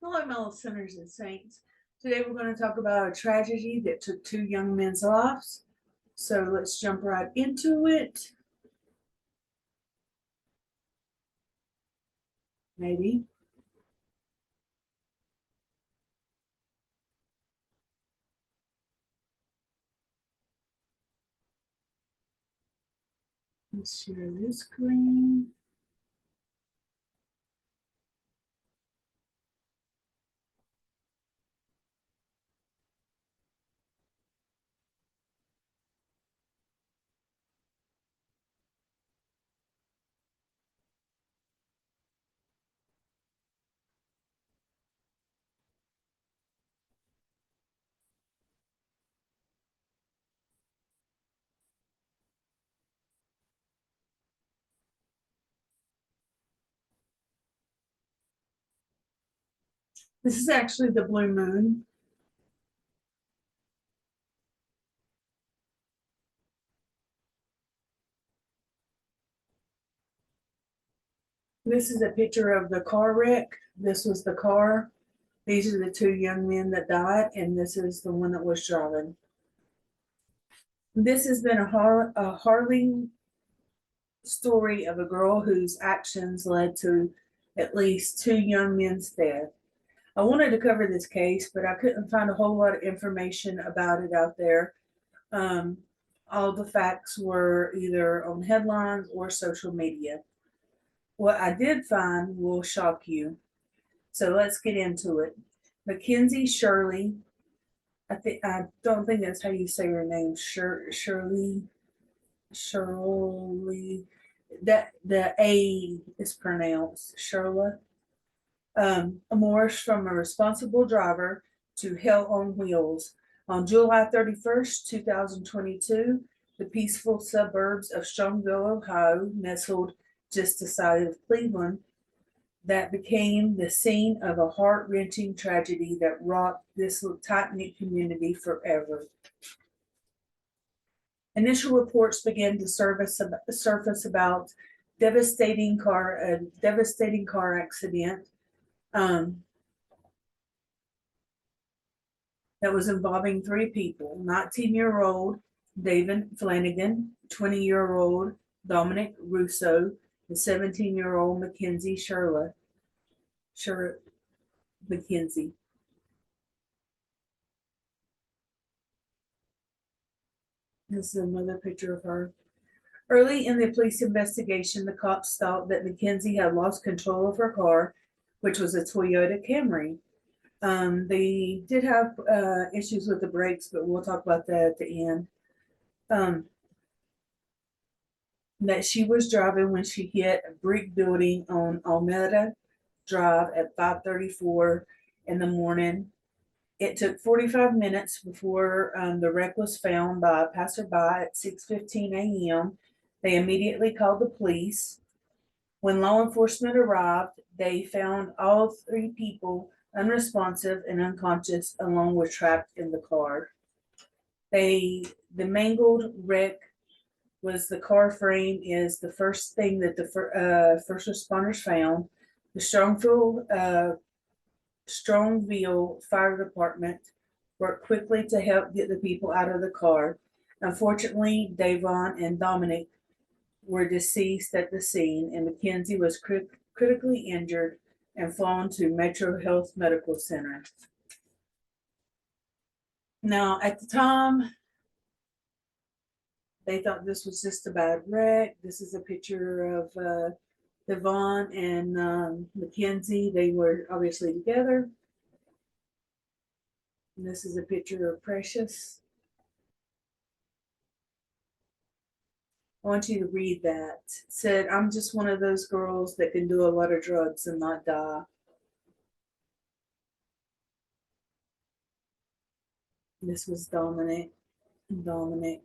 Hello, my little sinners and saints. Today we're going to talk about a tragedy that took two young men's lives. So let's jump right into it. Maybe. Let's share this screen. This is actually the blue moon. This is a picture of the car wreck. This was the car. These are the two young men that died, and this is the one that was driving. This has been a harrowing story of a girl whose actions led to at least two young men's death. I wanted to cover this case, but I couldn't find a whole lot of information about it out there. Um, all the facts were either on headlines or social media. What I did find will shock you. So let's get into it. Mackenzie Shirley, I don't think that's how you say her name. Shirley. That the A is pronounced Shirley. Morris from a responsible driver to hell on wheels. On July 31st, 2022, the peaceful suburbs of Strongsville, Ohio, nestled just outside of Cleveland, that became the scene of a heart-wrenching tragedy that rocked this tight-knit community forever. Initial reports began to surface about a devastating car accident um, that was involving three people: 19-year-old David Flanagan, 20-year-old Dominic Russo, and 17-year-old Mackenzie Mackenzie. This is another picture of her. Early in the police investigation, the cops thought that Mackenzie had lost control of her car, which was a Toyota Camry. They did have issues with the brakes, but we'll talk about that at the end. Um, that she was driving when she hit a brick building on Almeda Drive at 5:34 in the morning. It took 45 minutes before the wreck was found by a passerby at 6:15 a.m. They immediately called the police. When law enforcement arrived, they found all three people unresponsive and unconscious, along with trapped in the car. The mangled wreck was the car frame is the first thing that the first responders found. The Strongsville Fire Department worked quickly to help get the people out of the car. Unfortunately, Davon and Dominic were deceased at the scene, and Mackenzie was critically injured and flown to Metro Health Medical Center. Now, at the time, they thought this was just a bad wreck. This is a picture of Devon and Mackenzie. They were obviously together. And this is a picture of Precious. I want you to read that. It said, "I'm just one of those girls that can do a lot of drugs and not die." This was Dominic. Dominic.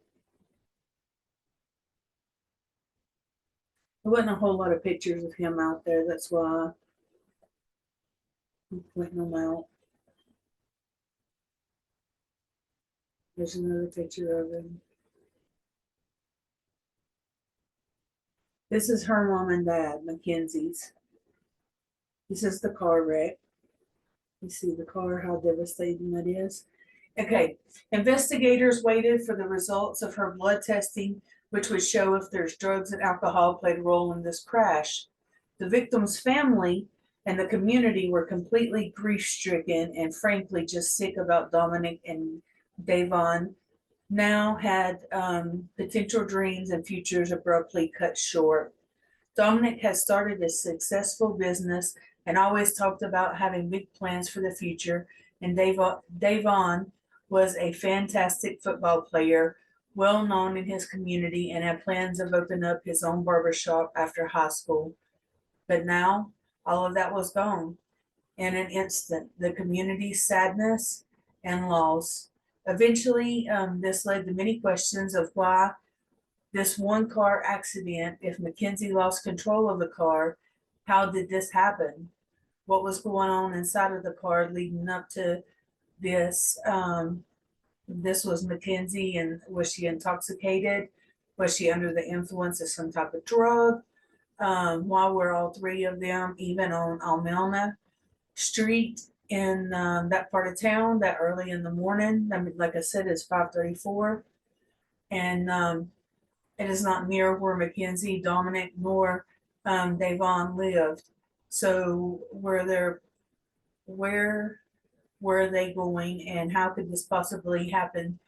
There wasn't a whole lot of pictures of him out there. That's why I'm pointing them out. There's another picture of him. This is her mom and dad, Mackenzie's. This is the car wreck. You see the car, how devastating that is. Okay, investigators waited for the results of her blood testing, which would show if there's drugs and alcohol played a role in this crash. The victim's family and the community were completely grief stricken and frankly just sick about Dominic and Davon now had potential dreams and futures abruptly cut short. Dominic had started a successful business and always talked about having big plans for the future, and Davon was a fantastic football player, well known in his community, and had plans of opening up his own barbershop after high school. But now all of that was gone in an instant. The community's sadness and loss. Eventually, this led to many questions of why this one car accident, if Mackenzie lost control of the car, how did this happen? What was going on inside of the car leading up to this? This was Mackenzie, and was she intoxicated? Was she under the influence of some type of drug? Why were all three of them even on Almena Street in that part of town that early in the morning? I mean, like I said, it's 5:34, and it is not near where Mackenzie, Dominic, nor Davon lived. So where were they going, and how could this possibly happen?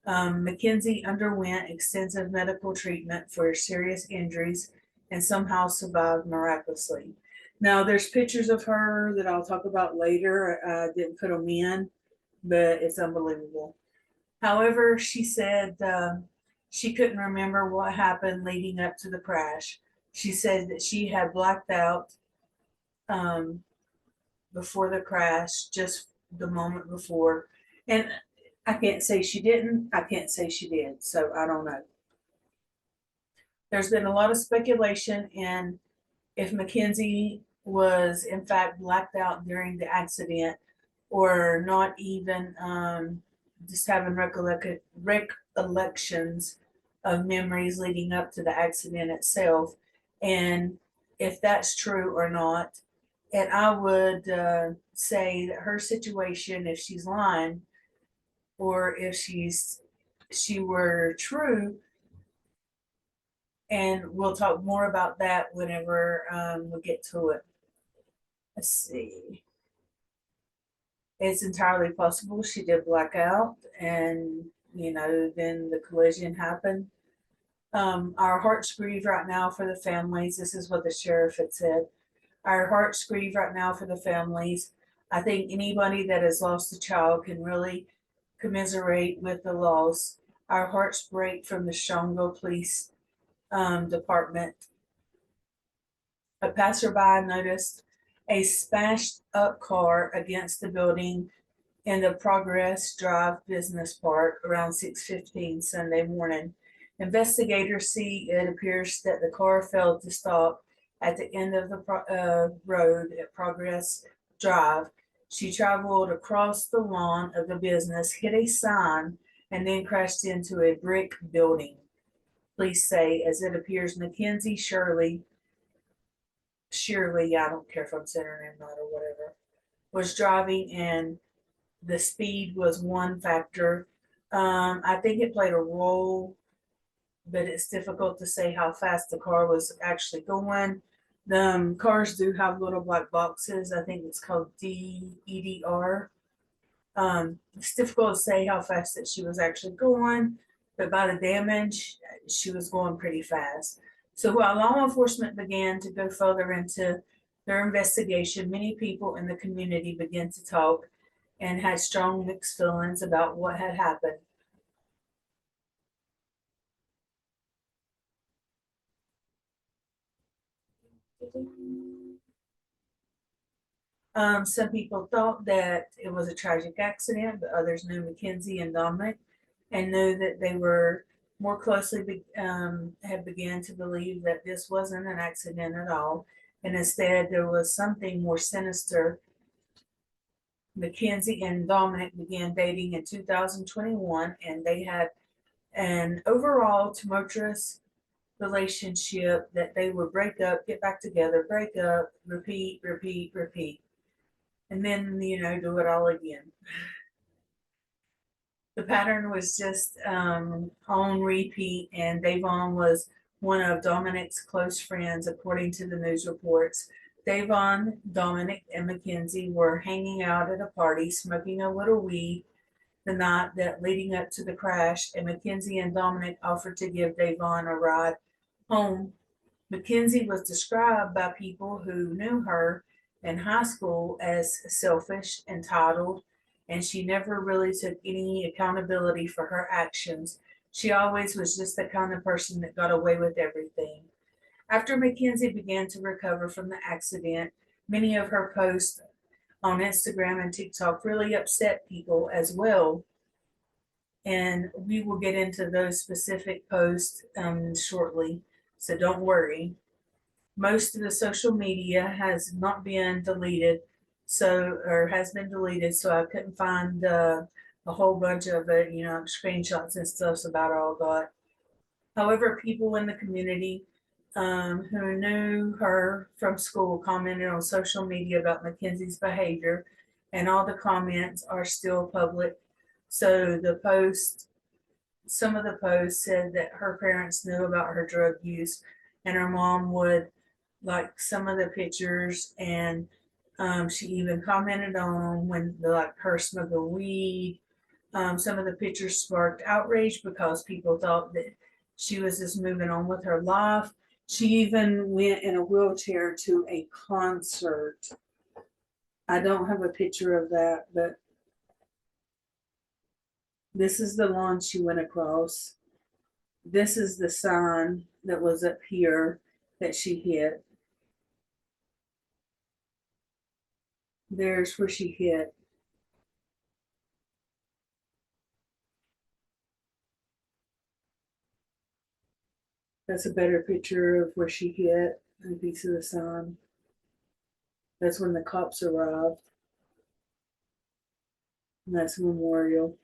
Mackenzie underwent extensive medical treatment for serious injuries and somehow survived miraculously. Now, there's pictures of her that I'll talk about later. I didn't put them in, but it's unbelievable. However, she said she couldn't remember what happened leading up to the crash. She said that she had blacked out um, before the crash, just the moment before. And I can't say she didn't. I can't say she did. So I don't know. There's been a lot of speculation in if Mackenzie was in fact blacked out during the accident or not even just having recollections of memories leading up to the accident itself. And if that's true or not. And I would say that her situation, if she's lying or if she were true, and we'll talk more about that whenever we get to it. Let's see. It's entirely possible she did black out and, then the collision happened. Our hearts grieve right now for the families. This is what the sheriff had said. Our hearts grieve right now for the families. I think anybody that has lost a child can really commiserate with the loss. Our hearts break from the Strongsville Police Department. A passerby noticed a smashed up car against the building in the Progress Drive Business Park around 6:15 Sunday morning. Investigators see it appears that the car failed to stop at the end of the road at Progress Drive. She traveled across the lawn of the business, hit a sign, and then crashed into a brick building. Police say, as it appears, Mackenzie Shirley, I don't care if I'm saying her name right or whatever, was driving, and the speed was one factor. I think it played a role, but it's difficult to say how fast the car was actually going. The cars do have little black boxes. I think it's called DEDR. It's difficult to say how fast that she was actually going, but by the damage, she was going pretty fast. So while law enforcement began to go further into their investigation, many people in the community began to talk and had strong mixed feelings about what had happened. Some people thought that it was a tragic accident, but others knew Mackenzie and Dominic and knew that they were more closely had began to believe that this wasn't an accident at all, and instead there was something more sinister. Mackenzie and Dominic began dating in 2021, and they had an overall tumultuous relationship that they would break up, get back together, break up, repeat, repeat, repeat. and then, do it all again. The pattern was just on repeat, and Davon was one of Dominic's close friends, according to the news reports. Davon, Dominic, and Mackenzie were hanging out at a party, smoking a little weed the night that leading up to the crash, and Mackenzie and Dominic offered to give Davon a ride home. Mackenzie was described by people who knew her in high school as selfish, entitled, and she never really took any accountability for her actions. She always was just the kind of person that got away with everything. After Mackenzie began to recover from the accident, many of her posts on Instagram and TikTok really upset people as well. And we will get into those specific posts shortly, so don't worry. Most of the social media has not been deleted, or has been deleted, so I couldn't find a whole bunch of it, screenshots and stuff about all that. However, people in the community who knew her from school commented on social media about Mackenzie's behavior, and all the comments are still public. So some of the posts said that her parents knew about her drug use, and her mom would like some of the pictures, and she even commented on when like her smoking weed. Some of the pictures sparked outrage because people thought that she was just moving on with her life. She even went in a wheelchair to a concert. I don't have a picture of that, but this is the lawn she went across. This is the sign that was up here that she hit. There's where she hit. That's a better picture of where she hit a piece of the sign. That's when the cops arrived. And that's a memorial.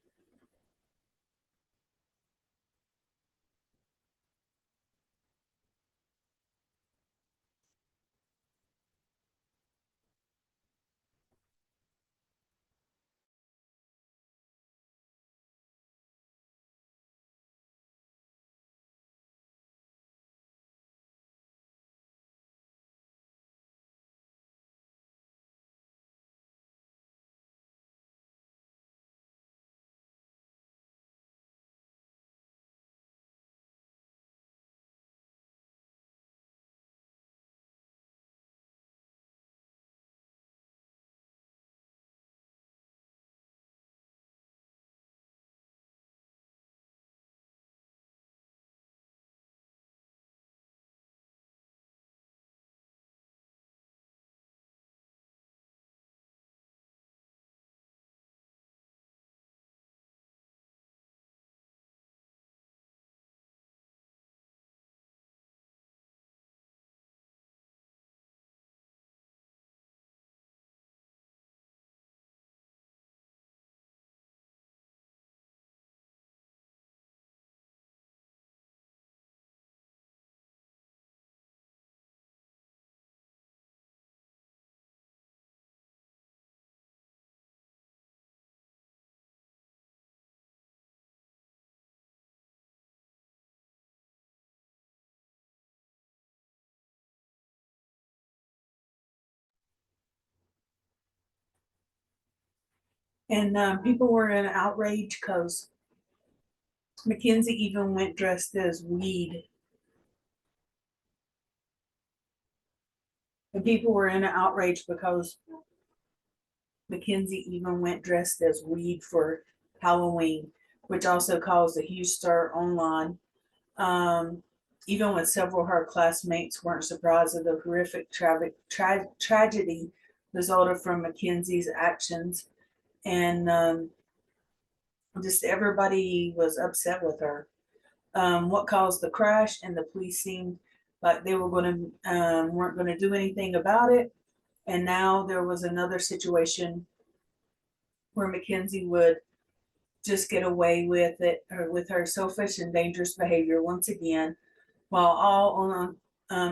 And people were in outrage because Mackenzie even went dressed as weed. And people were in outrage because Mackenzie even went dressed as weed for Halloween, which also caused a huge stir online. Um, Even when several of her classmates weren't surprised at the horrific tragedy resulted from Mackenzie's actions, and just everybody was upset with her. What caused the crash, and the police seemed like they were going to weren't going to do anything about it. And now there was another situation where Mackenzie would just get away with it, or with her selfish and dangerous behavior once again, while all on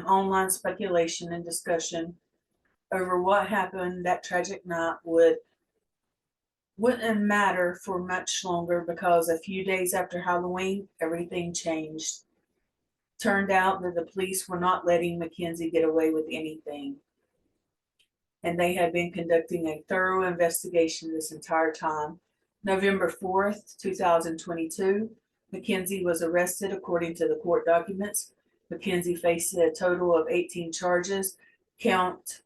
online speculation and discussion over what happened that tragic night wouldn't matter for much longer, because a few days after Halloween, everything changed. Turned out that the police were not letting Mackenzie get away with anything, and they had been conducting a thorough investigation this entire time. November 4th, 2022, Mackenzie was arrested according to the court documents. Mackenzie faced a total of 18 charges. Count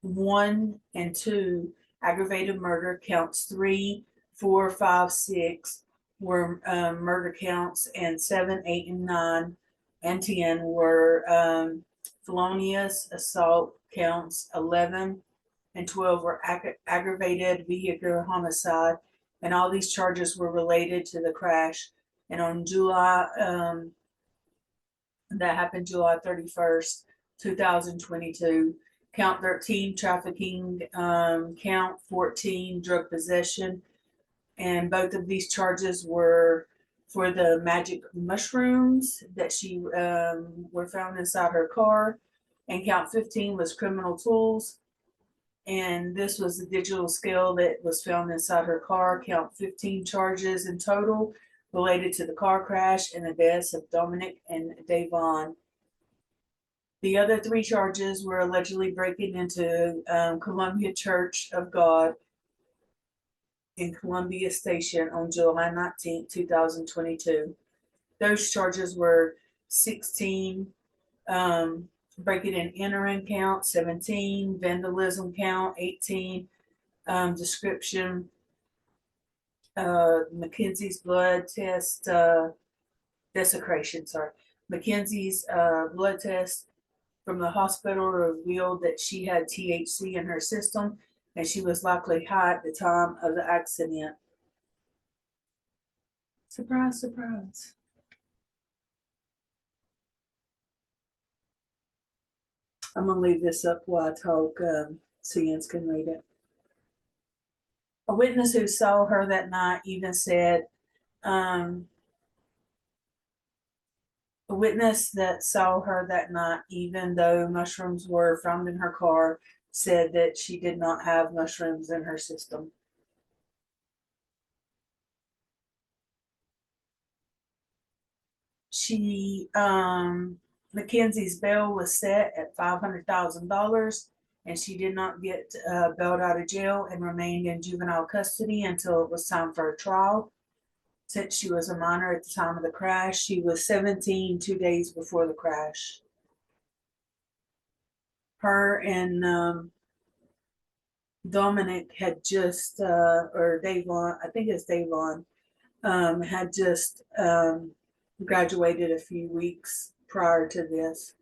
1 and 2, aggravated murder. Counts 3, 4, 5, 6 were murder counts, and 7, 8, and 9 and 10 were felonious assault counts. 11 and 12 were aggravated vehicular homicide, and all these charges were related to the crash. And on that happened July 31st, 2022. Count 13, trafficking. Count 14, drug possession. And both of these charges were for the magic mushrooms that she were found inside her car. And count 15 was criminal tools. And this was the digital scale that was found inside her car. Count 15 charges in total related to the car crash and the deaths of Dominic and Davon. The other 3 charges were allegedly breaking into Columbia Church of God in Columbia Station on July 19, 2022. Those charges were 16 breaking and entering count, 17 vandalism count, 18 description, Mackenzie's blood test, desecration, sorry. Mackenzie's blood test from the hospital revealed that she had THC in her system, and she was likely high at the time of the accident. Surprise, surprise. I'm going to leave this up while I talk so Jens can read it. A witness who saw her that night even said, a witness that saw her that night, even though mushrooms were found in her car, said that she did not have mushrooms in her system. Mackenzie's bail was set at $500,000, and she did not get bailed out of jail and remained in juvenile custody until it was time for a trial. Since she was a minor at the time of the crash, she was 17 2 days before the crash. Her and Dominic had just, or Davon, I think it's Davon, had just graduated a few weeks prior to this.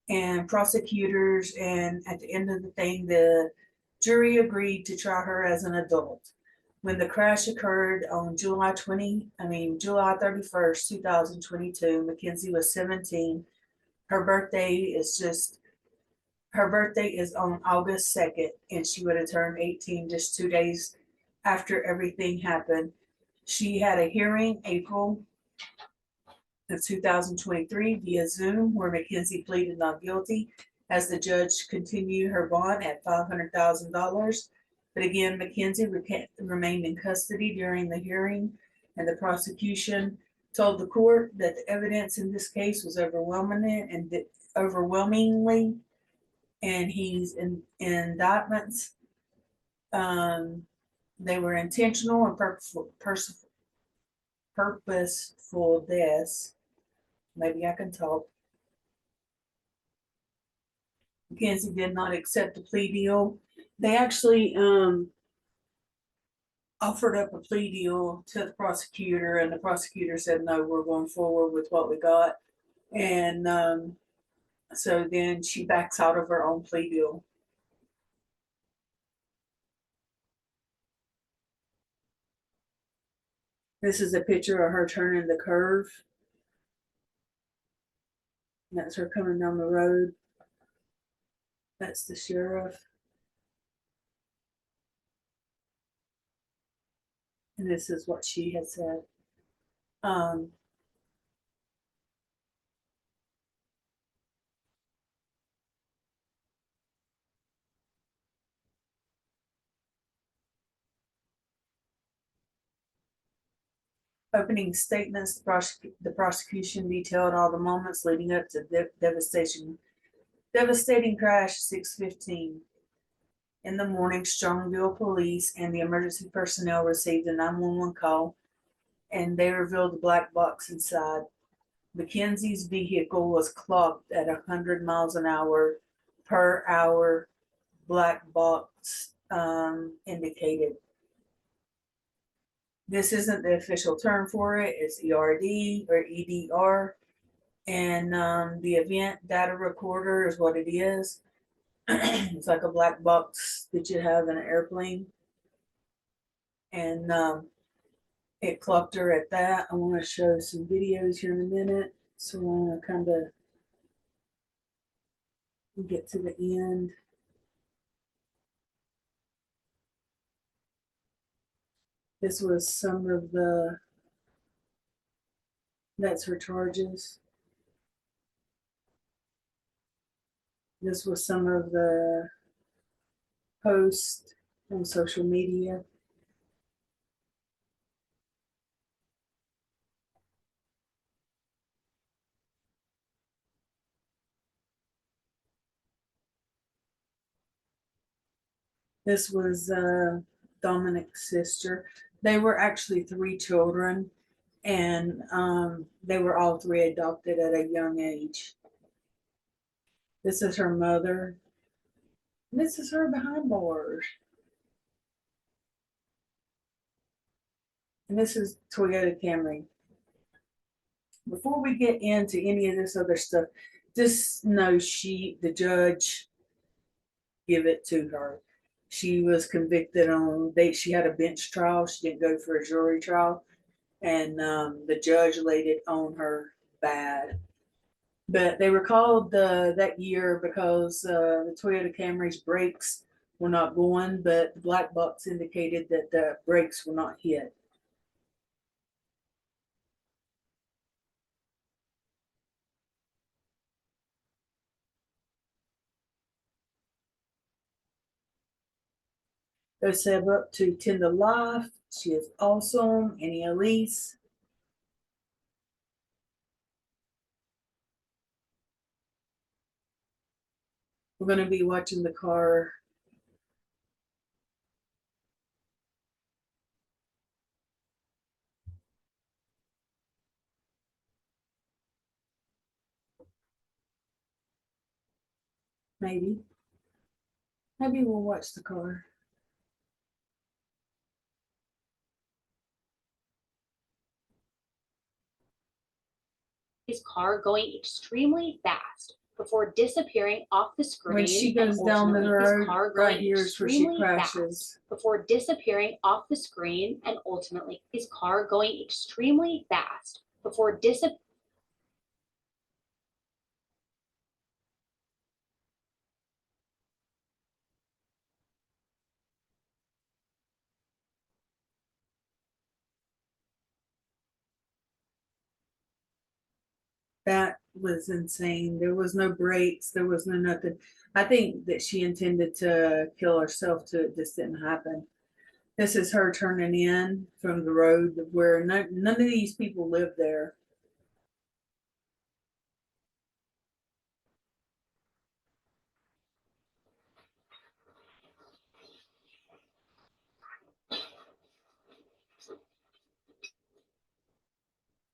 And prosecutors, and at the end of the thing, the jury agreed to try her as an adult. When the crash occurred on July 31st, 2022, Mackenzie was 17. Her birthday is on August 2nd, and she would have turned 18 just 2 days after everything happened. She had a hearing April of 2023 via Zoom, where Mackenzie pleaded not guilty, as the judge continued her bond at $500,000. But again, Mackenzie remained in custody during the hearing, and the prosecution told the court that the evidence in this case was overwhelmingly, and his indictments, they were intentional and purposeful deaths. Maybe I can talk. Mackenzie did not accept the plea deal. They actually offered up a plea deal to the prosecutor, and the prosecutor said, no, we're going forward with what we got. And so then she backs out of her own plea deal. This is a picture of her turning the curve. And that's her coming down the road. That's the sheriff. And this is what she had said. Opening statements, the prosecution detailed all the moments leading up to the devastating crash 6:15. In the morning, Strongsville police and the emergency personnel received a 911 call, and they revealed the black box inside. Mackenzie's vehicle was clocked at 100 miles an hour per hour, black box indicated. This isn't the official term for it. It's ERD or EDR. And the event data recorder is what it is. It's like a black box that you have in an airplane. And it clocked her at that. I want to show some videos here in a minute. So I want to kind of get to the end. This was some of the, that's her charges. This was some of the posts on social media. This was Dominic's sister. They were actually 3 children, and they were all 3 adopted at a young age. This is her mother. This is her behind bars. And this is Toyota Camry. Before we get into any of this other stuff, just know the judge, give it to her. She was convicted on, she had a bench trial. She didn't go for a jury trial. And the judge laid it on her bad. But they were called that year because the Toyota Camry's brakes were not going, but the black box indicated that the brakes were not hit. They said up to 10 to life. She is awesome. Annie Elise. We're going to be watching the car. Maybe. Maybe we'll watch the car. His car going extremely fast before disappearing off the screen. When she goes down the road, right here is where she crashes. Before disappearing off the screen, and ultimately his car going extremely fast before disappearing. That was insane. There was no brakes. There was no nothing. I think that she intended to kill herself too. It just didn't happen. This is her turning in from the road where none of these people live there.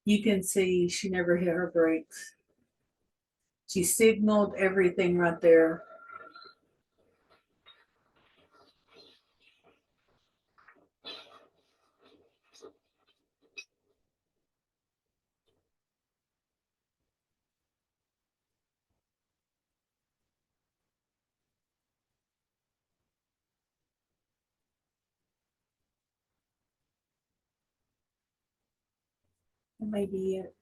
You can see she never hit her brakes. She signaled everything right there. That may be it.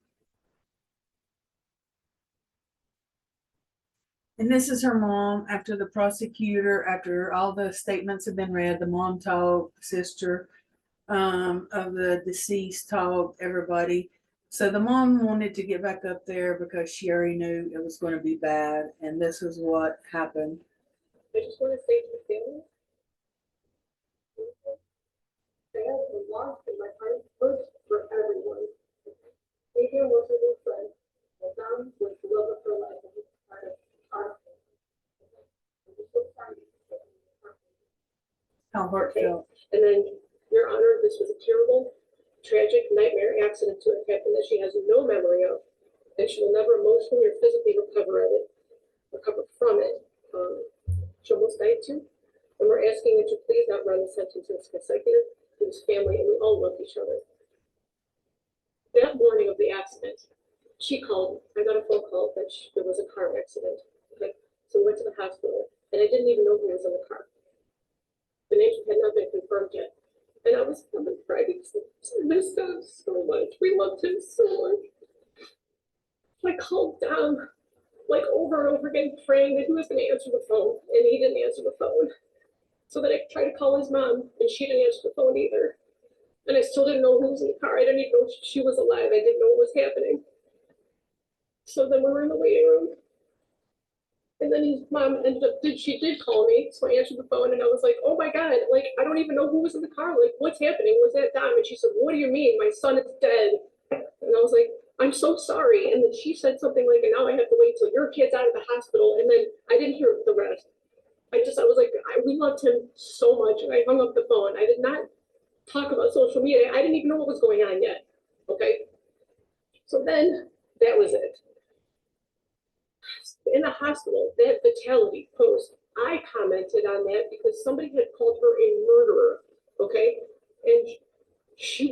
And this is her mom after the prosecutor, after all the statements have been read, the mom talked, the sister of the deceased talked, everybody. So the mom wanted to get back up there because she already knew it was going to be bad. And this is what happened. I just want to say to the family, I have the loss in my heart first for everyone. Adrian was a new friend. My mom was the love of her life and was part of our family. I'm just so sorry. How heartfelt. And then, Your Honor, this was a terrible, tragic nightmare accident to have happened that she has no memory of, and she will never emotionally or physically recover from it. She almost died too, and we're asking that you please not run the sentences consecutive to his family, and we all love each other. That morning of the accident, she called. I got a phone call that there was a car accident. Okay, so we went to the hospital, and I didn't even know who was in the car. The names had not been confirmed yet. And I was crying because I missed him so much. We loved him so much. I called down like over and over again, praying that he was going to answer the phone, and he didn't answer the phone. So then I tried to call his mom, and she didn't answer the phone either. And I still didn't know who was in the car. I didn't even know she was alive. I didn't know what was happening. So then we were in the waiting room. And then his mom she did call me. So I answered the phone and I was like, oh my God, like, I don't even know who was in the car. Like, what's happening? Was that Dom? And she said, what do you mean? My son is dead. And I was like, I'm so sorry. And then she said something like, and now I have to wait till your kid's out of the hospital. And then I didn't hear the rest. I was like, we loved him so much. And I hung up the phone. I did not talk about social media. I didn't even know what was going on yet. Okay. So then that was it. In the hospital, that fatality post, I commented on that because somebody had called her a murderer. Okay. And she's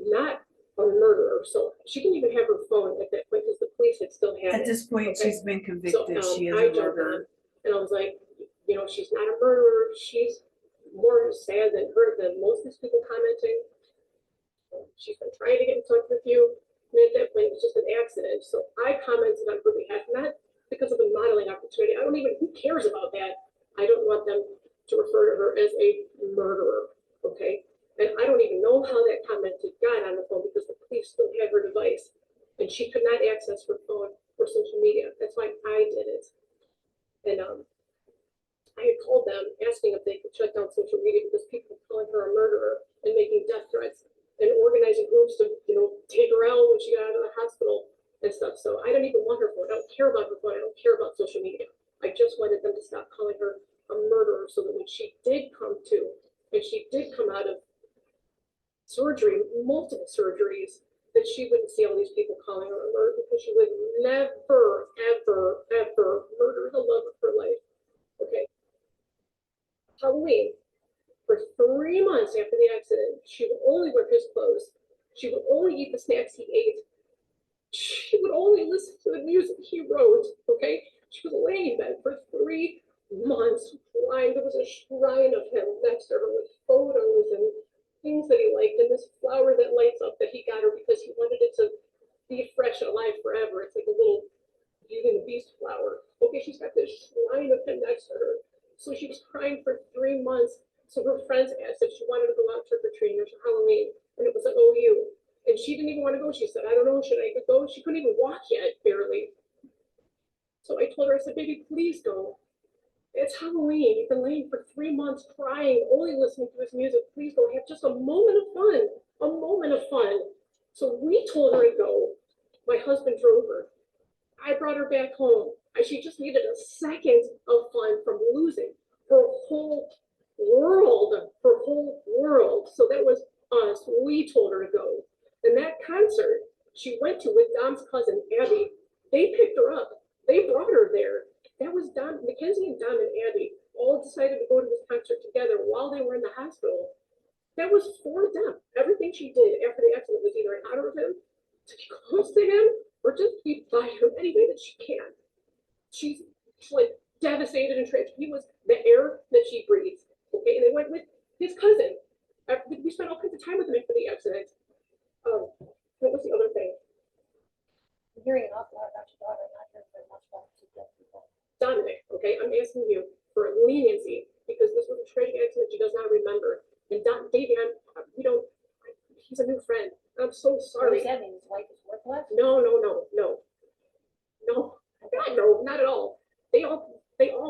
not a murderer. So she didn't even have her phone at that point because the police had still had it. At this point, Okay. she's been convicted. So, She is I a jumped murderer. on, and I was like, you know, she's not a murderer. She's more sad than most of these people commenting. She's been trying to get in touch with you. And at that point, it was just an accident. So I commented on her behalf, not because of a modeling opportunity. Who cares about that? I don't want them to refer to her as a murderer, okay? And I don't even know how that comment got on the phone because the police still had her device and she could not access her phone or social media. That's why I did it. And I had called them asking if they could shut down social media because people were calling her a murderer and making death threats and organizing groups to, take her out when she got out of the hospital and stuff. So I don't even want her phone. I don't care about her phone. I don't care about social media. I just wanted them to stop calling her a murderer so that when she did come to, and she did come out of surgery, multiple surgeries, that she wouldn't see all these people calling her a murderer because she would never, ever, ever murder the love of her life. Okay. Halloween, for 3 months after the accident, she would only wear his clothes. She would only eat the snacks he ate. She would only listen to the music he wrote, okay? She was laying in bed for 3 months crying. There was a shrine of him next to her with photos and things that he liked and this flower that lights up that he got her because he wanted it to be fresh and alive forever. It's like a little Beauty and the Beast flower. Okay, she's got this shrine of him next to her. So she was crying for 3 months. So her friends asked if she wanted to go out trick-or-treating or Halloween. And it was at OU. And she didn't even want to go. She said, I don't know, should I go? She couldn't even walk yet, barely. So I told her, I said, baby, please go. It's Halloween. You've been laying for 3 months crying, only listening to his music. Please go have just a moment of fun. A moment of fun. So we told her to go. My husband drove her. I brought her back home. She just needed a second of fun from losing her whole world. Her whole world. So that was us. We told her to go. And that concert she went to with Dom's cousin, Abby, they picked her up. They brought her there. That was Dom, Mackenzie and Dom and Abby all decided to go to this concert together while they were in the hospital. That was for them. Everything she did after the accident was either in honor of him, to be close to him, or just be by him any way that she can. She's like devastated and tragic. He was the air that she breathes. Okay, and they went with his cousin. We spent all kinds of time with him after the accident. What was the other thing? I'm hearing an awful lot about your daughter, not hearing very much about two dead people. Dominic, okay, I'm asking you for leniency because this was a tragic accident she does not remember. And Davey, he's a new friend. I'm so sorry. What does that mean? His wife is worthless? No. God, no, not at all. They all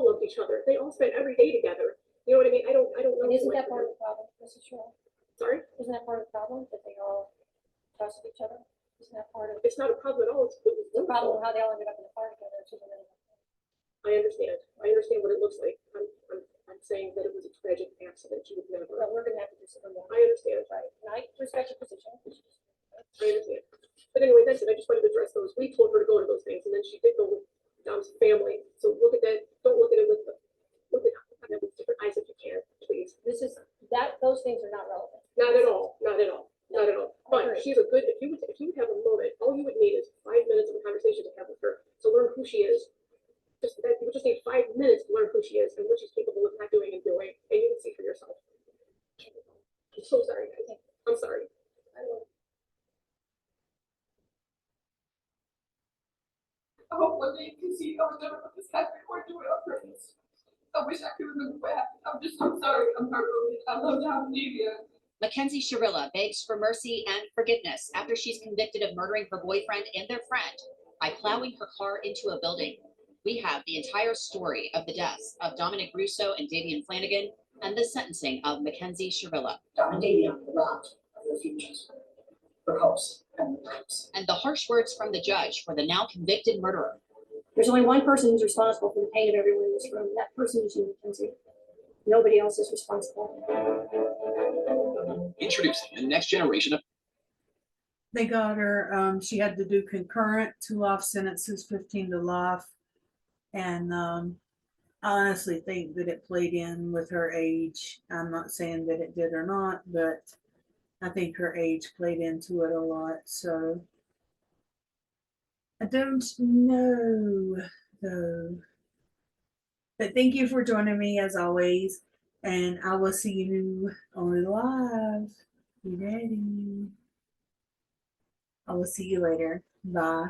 loved each other. They all spent every day together. You know what I mean? I don't know. And isn't that part of the problem, Mrs. Shaw? Sorry? Isn't that part of the problem that they all trust each other? Isn't that part of It's not a problem at all. It was the problem, wonderful. how they all ended up in the car together? It's just a minute. I understand. I understand what it looks like. I'm saying that it was a tragic accident. You would never. But we're gonna have to disagree on I understand. right? And I respect your position. I understand. But anyway, that's it. I just wanted to address those. We told her to go to those things, and then she did go with Dom's family. So look at that. Don't look at it with with different eyes if you can, please. This is, that, those things are not relevant. Not at all. Not at all. Not at all. But agree. she's a good. If you would have a moment, all you would need is 5 minutes of a conversation to have with her to learn who she is. Just that you would just need 5 minutes to learn who she is and what she's capable of not doing and doing, and you can see for yourself. I'm so sorry, guys. I'm sorry. I hope one day you can see I was never put this happen or do it on purpose. I wish I could remember what happened. I'm just so sorry. I'm heartbroken. I love to have Olivia. Mackenzie Shirilla begs for mercy and forgiveness after she's convicted of murdering her boyfriend and their friend by plowing her car into a building. We have the entire story of the deaths of Dominic Russo and Davian Flanagan and the sentencing of Mackenzie Shirilla. Dom and Davian were robbed of their futures, their hopes, and their dreams. And the harsh words from the judge for the now convicted murderer. There's only one person who's responsible for the pain of everyone in this room. That person is you, Mackenzie. Nobody else is responsible. Introducing the next generation of They got her, she had to do concurrent, 2 life sentences, 15 to life. And I honestly think that it played in with her age. I'm not saying that it did or not, but I think her age played into it a lot. So I don't know though. But thank you for joining me as always. And I will see you on live. Be ready. I will see you later. Bye.